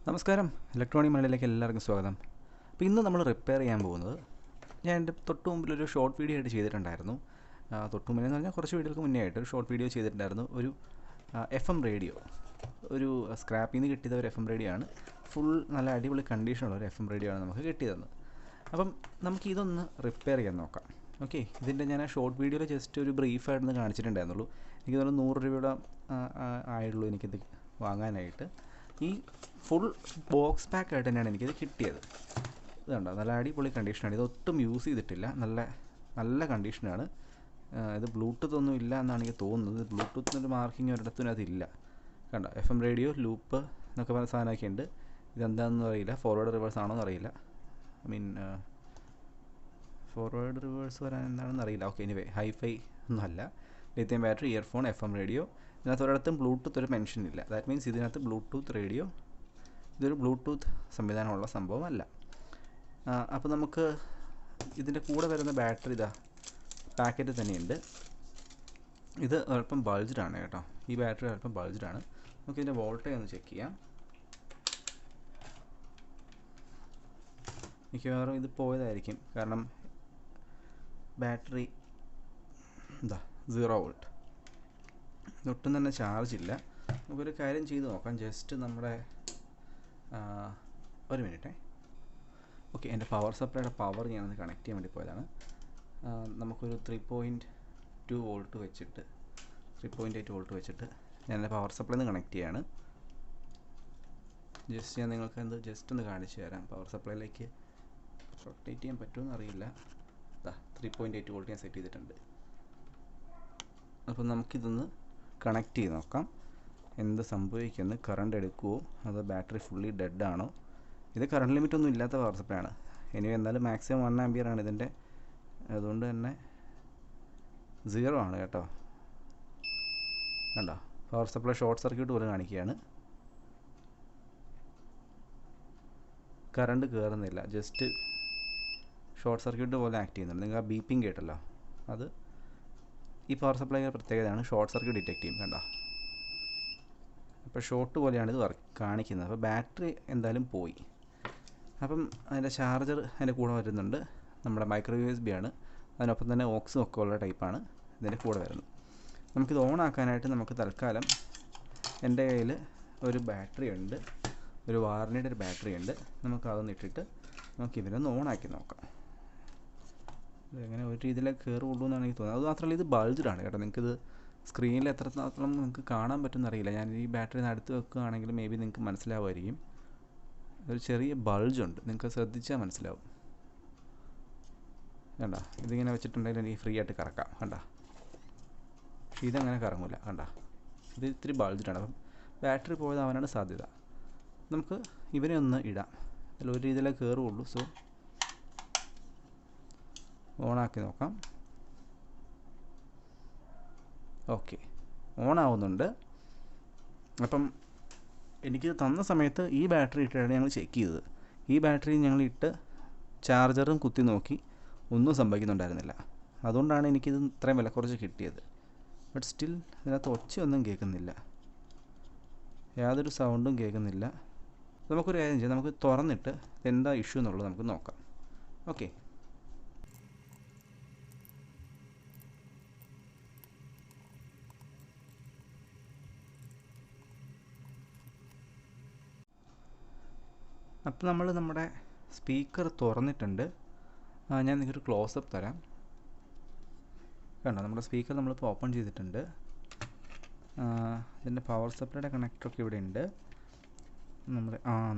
നമസ്കാരം, ഇലക്ട്രോണിക് മലയിലേക്ക് എല്ലാവർക്കും സ്വാഗതം. അപ്പോൾ ഇന്ന് നമ്മൾ റിപ്പയർ ചെയ്യാൻ പോകുന്നത്, ഞാൻ എൻ്റെ തൊട്ട് മുമ്പിലൊരു ഷോർട്ട് വീഡിയോ ആയിട്ട് ചെയ്തിട്ടുണ്ടായിരുന്നു. തൊട്ട് മുന്നേ എന്ന് പറഞ്ഞാൽ കുറച്ച് വീഡിയോക്ക് മുന്നേ ആയിട്ട് ഒരു ഷോർട്ട് വീഡിയോ ചെയ്തിട്ടുണ്ടായിരുന്നു. ഒരു FM റേഡിയോ, ഒരു സ്ക്രാപ്പിൽ നിന്ന് കിട്ടിയത് ഒരു FM റേഡിയോ ആണ്. ഫുൾ നല്ല അടിപൊളി കണ്ടീഷനുള്ള ഒരു FM റേഡിയോ ആണ് നമുക്ക് കിട്ടിയതെന്ന്. അപ്പം നമുക്കിതൊന്ന് റിപ്പയർ ചെയ്യാൻ നോക്കാം. ഓക്കെ, ഇതിൻ്റെ ഞാൻ ആ ഷോർട്ട് വീഡിയോയിൽ ജസ്റ്റ് ഒരു ബ്രീഫായിട്ടൊന്ന് കാണിച്ചിട്ടുണ്ടായിരുന്നുള്ളൂ. എനിക്ക് തോന്നുന്നു 100 രൂപയുടെ ആയുള്ളൂ എനിക്കിത് വാങ്ങാനായിട്ട്. ഈ ഫുൾ ബോക്സ് പാക്കായിട്ട് തന്നെയാണ് എനിക്കിത് കിട്ടിയത്. ഇതുണ്ടോ, നല്ല അടിപൊളി കണ്ടീഷനാണ്. ഇതൊട്ടും യൂസ് ചെയ്തിട്ടില്ല, നല്ല കണ്ടീഷനാണ്. ഇത് ബ്ലൂടൂത്ത് ഒന്നും ഇല്ല എന്നാണ് എനിക്ക് തോന്നുന്നത്. ബ്ലൂടൂത്തിനൊരു മാർക്കിങ് ഒരിടത്തും അതില്ല. കണ്ടോ, FM റേഡിയോ, ലൂപ്പ് എന്നൊക്കെ പറഞ്ഞ സാധനമൊക്കെ ഉണ്ട്. ഇതെന്താണെന്ന് അറിയില്ല, ഫോർവേഡ് റിവേഴ്സ് ആണോ എന്നറിയില്ല. ഫോർവേഡ് റിവേഴ്സ് വരാൻ എന്താണെന്ന് അറിയില്ല. ഓക്കെ, എനിവേ ഹൈഫൈ ഒന്നുമല്ല. Lithium battery, earphone, FM radio. ഇതിനകത്ത് ഒരിടത്തും ബ്ലൂടൂത്ത് ഒരു മെൻഷൻ ഇല്ല. ദാറ്റ് മീൻസ് ഇതിനകത്ത് ബ്ലൂടൂത്ത് റേഡിയോ, ഇതൊരു ബ്ലൂടൂത്ത് സംവിധാനമുള്ള സംഭവമല്ല. അപ്പോൾ നമുക്ക് ഇതിൻ്റെ കൂടെ വരുന്ന ബാറ്ററി പാക്കറ്റ് തന്നെയുണ്ട്. ഇത് അല്പം ബൾജ്ഡാണ് കേട്ടോ. ഈ ബാറ്ററി അല്പം ബൾജ്ഡാണ്. നമുക്ക് ഇതിൻ്റെ വോൾട്ടേജ് ഒന്ന് ചെക്ക് ചെയ്യാം. മിക്കവാറും ഇത് പോയതായിരിക്കും, കാരണം ബാറ്ററി 0 വോൾട്ട്, ഒട്ടും തന്നെ ചാർജ് ഇല്ല. നമുക്കൊരു കാര്യം ചെയ്ത് നോക്കാം. ജസ്റ്റ് നമ്മുടെ ഒരു മിനിറ്റേ. ഓക്കെ, എൻ്റെ പവർ സപ്ലൈയുടെ പവർ ഞാനൊന്ന് കണക്ട് ചെയ്യാൻ വേണ്ടി പോയതാണ്. നമുക്കൊരു 3.2 വോൾട്ട് വെച്ചിട്ട് 3.8 വോൾട്ട് വെച്ചിട്ട് ഞാൻ എൻ്റെ പവർ സപ്ലൈ നിന്ന് കണക്ട് ചെയ്യാണ്. ജസ്റ്റ് ഞാൻ നിങ്ങൾക്ക് ജസ്റ്റ് ഒന്ന് കാണിച്ചു തരാം. പവർ സപ്ലൈയിലേക്ക് റൊട്ടേറ്റ് ചെയ്യാൻ പറ്റുമെന്ന് അറിയില്ല. 3.8 വോൾട്ട് ഞാൻ സെറ്റ് ചെയ്തിട്ടുണ്ട്. അപ്പോൾ നമുക്കിതൊന്ന് കണക്ട് ചെയ്ത് നോക്കാം എന്ത് സംഭവിക്കുമെന്ന്. കറണ്ട് എടുക്കുമോ അതോ ബാറ്ററി ഫുള്ളി ഡെഡ് ആണോ? ഇത് കറണ്ട് ലിമിറ്റ് ഒന്നും ഇല്ലാത്ത പവർ സപ്ലൈ ആണ്. ഇനി എന്നാലും മാക്സിമം 1 ആംപിയർ ആണ് ഇതിൻ്റെ. അതുകൊണ്ട് തന്നെ 0 ആണ് കേട്ടോ. കണ്ടോ, പവർ സപ്ലൈ ഷോർട്ട് സർക്യൂട്ട് പോലെ കാണിക്കുകയാണ്. കറണ്ട് കയറുന്നില്ല, ജസ്റ്റ് ഷോർട്ട് സർക്യൂട്ട് പോലെ ആക്ട് ചെയ്യുന്നുണ്ട്. നിങ്ങൾ ആ ബീപ്പിംഗ് കേട്ടല്ലോ, അത് ഈ പവർ സപ്ലൈയുടെ പ്രത്യേകതയാണ്. ഷോർട്ട് സർക്യൂട്ട് ഡിറ്റക്ട് ചെയ്യും. കണ്ടോ, അപ്പോൾ ഷോർട്ട് പോലെയാണ് ഇത് കാണിക്കുന്നത്. അപ്പോൾ ബാറ്ററി എന്തായാലും പോയി. അപ്പം അതിൻ്റെ ചാർജർ അതിൻ്റെ കൂടെ വരുന്നുണ്ട്. നമ്മുടെ മൈക്രോ USB ആണ്. അതിനൊപ്പം തന്നെ ഓക്സും ഒക്കെ ഉള്ള ടൈപ്പാണ് ഇതിൻ്റെ കൂടെ വരുന്നത്. നമുക്കിത് ഓൺ ആക്കാനായിട്ട് നമുക്ക് തൽക്കാലം എൻ്റെ കയ്യിൽ ഒരു ബാറ്ററി ഉണ്ട്, ഒരു വാറണിയുടെ ഒരു ബാറ്ററി ഉണ്ട്. നമുക്കതൊന്ന് ഇട്ടിട്ട് നമുക്കിതിനൊന്ന് ഓണാക്കി നോക്കാം. ഇതെങ്ങനെ ഒരു രീതിയിലേക്ക് കയറുള്ളൂ എന്നാണ് എനിക്ക് തോന്നുന്നത്. അത് മാത്രമല്ല, ഇത് ബൾജ്ഡാണ് കേട്ടോ. നിങ്ങൾക്കിത് സ്ക്രീനിൽ എത്രത്തോളം നിങ്ങൾക്ക് കാണാൻ പറ്റുമെന്നറിയില്ല. ഞാൻ ഈ ബാറ്ററി അടുത്ത് വെക്കുകയാണെങ്കിൽ മേ ബി നിങ്ങൾക്ക് മനസ്സിലാവുമായിരിക്കും. ഒരു ചെറിയ ബൾജുണ്ട്, നിങ്ങൾക്ക് ശ്രദ്ധിച്ചാൽ മനസ്സിലാവും. കണ്ട, ഇതിങ്ങനെ വെച്ചിട്ടുണ്ടെങ്കിൽ എനിക്ക് ഫ്രീ ആയിട്ട് കറക്കാം. കണ്ട, പക്ഷേ ഇതങ്ങനെ കറങ്ങില്ല. കണ്ട, ഇത് ഇത്തിരി ബൾജ്ഡാണ്. അപ്പം ബാറ്ററി പോയതാവാനാണ് സാധ്യത. നമുക്ക് ഇവനെ ഒന്ന് ഇടാം. അതിൽ ഒരു രീതിയിലേ കയറുള്ളൂ. സോ ഓണാക്കി നോക്കാം. ഓക്കെ, ഓണാവുന്നുണ്ട്. അപ്പം എനിക്ക് തന്ന സമയത്ത് ഈ ബാറ്ററി ഇട്ടിട്ടാണ് ഞങ്ങൾ ചെക്ക് ചെയ്തത്. ഈ ബാറ്ററി ഞങ്ങൾ ഇട്ട് ചാർജറും കുത്തി നോക്കി, ഒന്നും സംഭവിക്കുന്നുണ്ടായിരുന്നില്ല. അതുകൊണ്ടാണ് എനിക്കിത് ഇത്രയും വില കുറച്ച് കിട്ടിയത്. ബട്ട് സ്റ്റിൽ ഇതിനകത്ത് ഒച്ചയൊന്നും കേൾക്കുന്നില്ല, യാതൊരു സൗണ്ടും കേൾക്കുന്നില്ല. നമുക്കൊരു കാര്യം ചെയ്യാം, നമുക്ക് തുറന്നിട്ട് എന്താ ഇഷ്യൂ എന്നുള്ളത് നമുക്ക് നോക്കാം. ഓക്കെ, അപ്പോൾ നമ്മൾ നമ്മുടെ സ്പീക്കർ തുറന്നിട്ടുണ്ട്. ഞാൻ നിങ്ങൾക്കൊരു ക്ലോസപ്പ് തരാം. കണ്ടോ, നമ്മുടെ സ്പീക്കർ നമ്മളിപ്പോൾ ഓപ്പൺ ചെയ്തിട്ടുണ്ട്. ഇതിൻ്റെ പവർ സപ്ലൈയുടെ കണക്ടറൊക്കെ ഇവിടെ ഉണ്ട്.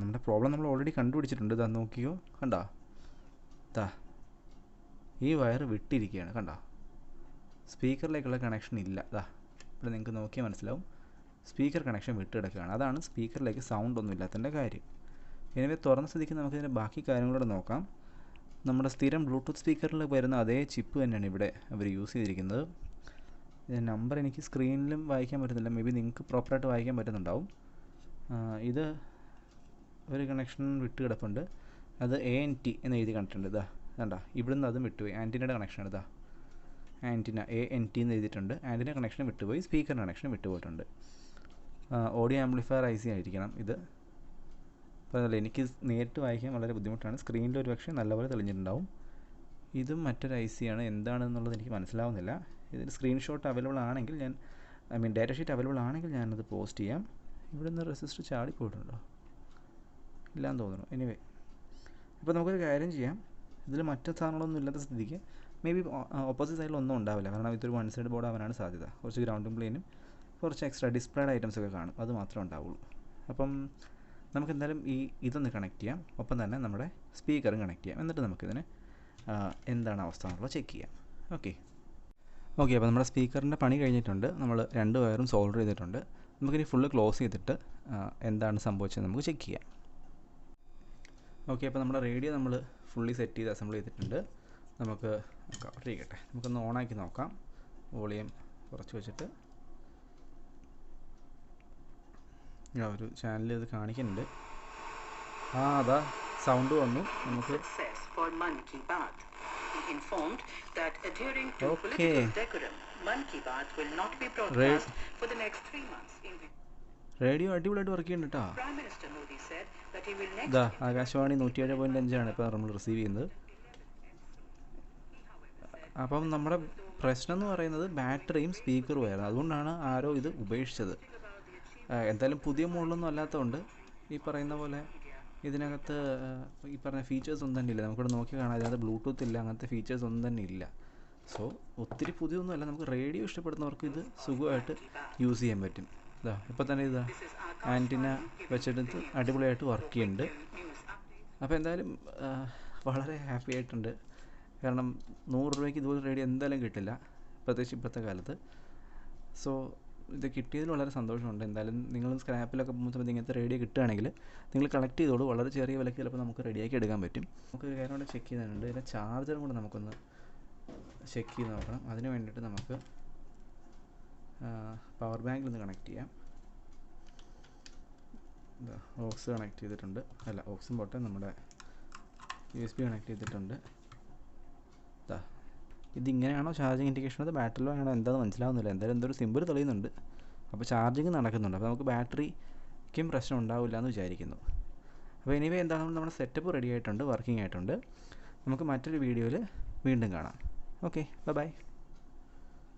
നമ്മുടെ പ്രോബ്ലം നമ്മൾ ഓൾറെഡി കണ്ടുപിടിച്ചിട്ടുണ്ട്. ഇതാ നോക്കിയോ, കണ്ടോ, ഈ വയർ വിട്ടിരിക്കുകയാണ്. കണ്ടോ, സ്പീക്കറിലേക്കുള്ള കണക്ഷൻ ഇല്ല. ഇവിടെ നിങ്ങൾക്ക് നോക്കിയാൽ മനസ്സിലാവും, സ്പീക്കർ കണക്ഷൻ വിട്ട് കിടക്കുകയാണ്. അതാണ് സ്പീക്കറിലേക്ക് സൗണ്ട് ഒന്നും ഇല്ലാത്തതിൻ്റെ കാര്യം. എനിവേ, തുറന്ന സ്ഥിതിക്ക് നമുക്കിതിൻ്റെ ബാക്കി കാര്യങ്ങളോട് നോക്കാം. നമ്മുടെ സ്ഥിരം ബ്ലൂടൂത്ത് സ്പീക്കറിൽ വരുന്ന അതേ ചിപ്പ് തന്നെയാണ് ഇവിടെ അവർ യൂസ് ചെയ്തിരിക്കുന്നത്. ഇതിൻ്റെ നമ്പർ എനിക്ക് സ്ക്രീനിലും വായിക്കാൻ പറ്റുന്നില്ല, മേ ബി നിങ്ങൾക്ക് പ്രോപ്പറായിട്ട് വായിക്കാൻ പറ്റുന്നുണ്ടാവും. ഇത് ഒരു കണക്ഷൻ വിട്ട് കിടപ്പുണ്ട്. അത് ANT എന്ന് എഴുതി കണ്ടിട്ടുണ്ട്. കണ്ട, ഇവിടുന്ന് അതും വിട്ടുപോയി. ആൻറ്റിനയുടെ കണക്ഷനാണ്. ആൻറ്റിന ANT എന്ന് എഴുതിയിട്ടുണ്ട്. ആൻറ്റിന കണക്ഷൻ വിട്ടുപോയി, സ്പീക്കറിൻ്റെ കണക്ഷൻ വിട്ടുപോയിട്ടുണ്ട്. ഓഡിയോ ആംപ്ലിഫയർ IC ആയിരിക്കണം ഇത്. അപ്പോൾ അതല്ല, എനിക്ക് നേരിട്ട് വായിക്കാൻ വളരെ ബുദ്ധിമുട്ടാണ്. സ്ക്രീനിൽ ഒരു പക്ഷേ നല്ലപോലെ തെളിഞ്ഞിട്ടുണ്ടാവും. ഇതും മറ്റൊരു ഐ സി ആണ്, എന്താണെന്നുള്ളത് എനിക്ക് മനസ്സിലാവുന്നില്ല. ഇതിന് സ്ക്രീൻഷോട്ട് അവൈലബിൾ ആണെങ്കിൽ ഡാറ്റ ഷീറ്റ് അവൈലബിൾ ആണെങ്കിൽ ഞാനത് പോസ്റ്റ് ചെയ്യാം. ഇവിടെ നിന്ന് റെസിസ്റ്റർ ചാടിപ്പോയിട്ടുണ്ടോ? ഇല്ലാന്ന് തോന്നുന്നു. എനിവേ, ഇപ്പോൾ നമുക്കൊരു കാര്യം ചെയ്യാം. ഇതിൽ മറ്റു സാധനങ്ങളൊന്നും ഇല്ലാത്ത സ്ഥിതിക്ക് മേ ബി ഓപ്പോസിറ്റ് സൈഡിൽ ഒന്നും ഉണ്ടാവില്ല, കാരണം ഇതൊരു വൺ സൈഡ് ബോർഡ് ആവാനാണ് സാധ്യത. കുറച്ച് ഗ്രൗണ്ടും പ്ലെയിനും കുറച്ച് എക്സ്ട്രാ ഡിസ്പ്ലേഡ് ഐറ്റംസ് ഒക്കെ കാണും, അത് മാത്രമേ ഉണ്ടാവുള്ളൂ. അപ്പം നമുക്ക് എന്തായാലും ഇതൊന്ന് കണക്ട് ചെയ്യാം, ഒപ്പം തന്നെ നമ്മുടെ സ്പീക്കറും കണക്ട് ചെയ്യാം. എന്നിട്ട് നമുക്കിതിന് എന്താണ് അവസ്ഥ എന്നുള്ളത് ചെക്ക് ചെയ്യാം. ഓക്കെ, അപ്പോൾ നമ്മുടെ സ്പീക്കറിൻ്റെ പണി കഴിഞ്ഞിട്ടുണ്ട്. നമ്മൾ 2 വയറും സോൾഡർ ചെയ്തിട്ടുണ്ട്. നമുക്കിനി ഫുള്ള് ക്ലോസ് ചെയ്തിട്ട് എന്താണ് സംഭവിച്ചത് നമുക്ക് ചെക്ക് ചെയ്യാം. ഓക്കെ, അപ്പോൾ നമ്മുടെ റേഡിയോ നമ്മൾ ഫുള്ളി സെറ്റ് ചെയ്ത് അസംബിൾ ചെയ്തിട്ടുണ്ട്. നമുക്ക് ഇരിക്കട്ടെ, നമുക്കൊന്ന് ഓണാക്കി നോക്കാം. വോളിയം കുറച്ച് വെച്ചിട്ട് ഒരു ചാനൽ ഇത് കാണിക്കുന്നുണ്ട്. അതാ സൗണ്ട് വന്നു. നമുക്ക് റേഡിയോ അടിപൊളിയായിട്ട് വർക്ക് ചെയ്യുന്നുണ്ട് കേട്ടോ. ഇതാ ആകാശവാണി 107.5 ഇപ്പോൾ നമ്മൾ റിസീവ് ചെയ്യുന്നത്. അപ്പം നമ്മുടെ പ്രശ്നം എന്ന് പറയുന്നത് ബാറ്ററിയും സ്പീക്കറും ആയിരുന്നു. അതുകൊണ്ടാണ് ആരോ ഇത് ഉപേക്ഷിച്ചത്. എന്തായാലും പുതിയ മോഡലൊന്നും അല്ലാത്തതുകൊണ്ട് ഈ പറയുന്ന പോലെ ഇതിനകത്ത് ഈ പറഞ്ഞ ഫീച്ചേഴ്സ് ഒന്നും തന്നെ ഇല്ല. നമുക്കിവിടെ നോക്കി കാണാം, അതിനകത്ത് ബ്ലൂടൂത്ത് ഇല്ല, അങ്ങനത്തെ ഫീച്ചേഴ്സ് ഒന്നും തന്നെ ഇല്ല. സോ ഒത്തിരി പുതിയൊന്നുമല്ല. നമുക്ക് റേഡിയോ ഇഷ്ടപ്പെടുന്നവർക്ക് ഇത് സുഖമായിട്ട് യൂസ് ചെയ്യാൻ പറ്റും. ഇപ്പോൾ തന്നെ ആൻറ്റിന വെച്ചിട്ട് അടിപൊളിയായിട്ട് വർക്ക് ചെയ്യുന്നുണ്ട്. അപ്പോൾ എന്തായാലും വളരെ ഹാപ്പി ആയിട്ടുണ്ട്. കാരണം 100 രൂപയ്ക്ക് ഇതുപോലെ റേഡിയോ എന്തായാലും കിട്ടില്ല, പ്രത്യേകിച്ച് ഇപ്പോഴത്തെ കാലത്ത്. സോ ഇത് കിട്ടിയതിൽ വളരെ സന്തോഷമുണ്ട്. എന്തായാലും നിങ്ങൾ സ്ക്രാപ്പിലൊക്കെ പോകുന്ന സമയത്ത് ഇങ്ങനത്തെ റേഡിയോ കിട്ടുകയാണെങ്കിൽ നിങ്ങൾ കളക്ട് ചെയ്തോളൂ. വളരെ ചെറിയ വിലയ്ക്ക് ചിലപ്പോൾ നമുക്ക് റെഡിയാക്കി എടുക്കാൻ പറ്റും. നമുക്കൊരു കാര്യം കൂടെ ചെക്ക് ചെയ്യാനുണ്ട്. ഇതിൻ്റെ ചാർജറും കൂടെ നമുക്കൊന്ന് ചെക്ക് ചെയ്ത് നോക്കണം. അതിന് വേണ്ടിയിട്ട് നമുക്ക് പവർ ബാങ്കിൽ നിന്ന് കണക്ട് ചെയ്യാം. ഓക്സ് കണക്ട് ചെയ്തിട്ടുണ്ട്. ഓക്സും പോട്ടെ, നമ്മുടെ USB കണക്ട് ചെയ്തിട്ടുണ്ട്. ഇതിങ്ങനെയാണോ ചാർജിങ് ഇൻഡിക്കേഷൻ, അത് ബാറ്ററിലോ ആണോ എന്താണെന്ന് മനസ്സിലാവുന്നില്ല. എന്തായാലും എന്തൊരു സിമ്പിൾ തെളിയുന്നുണ്ട്. അപ്പോൾ ചാർജിങ് നടക്കുന്നുണ്ട്. അപ്പോൾ നമുക്ക് ബാറ്ററിക്കും പ്രശ്നം ഉണ്ടാവില്ല എന്ന് വിചാരിക്കുന്നു. അപ്പോൾ എനിവേ എന്താണെങ്കിലും നമ്മുടെ സെറ്റപ്പ് റെഡി ആയിട്ടുണ്ട്, വർക്കിംഗ് ആയിട്ടുണ്ട്. നമുക്ക് മറ്റൊരു വീഡിയോയിൽ വീണ്ടും കാണാം. Okay, by.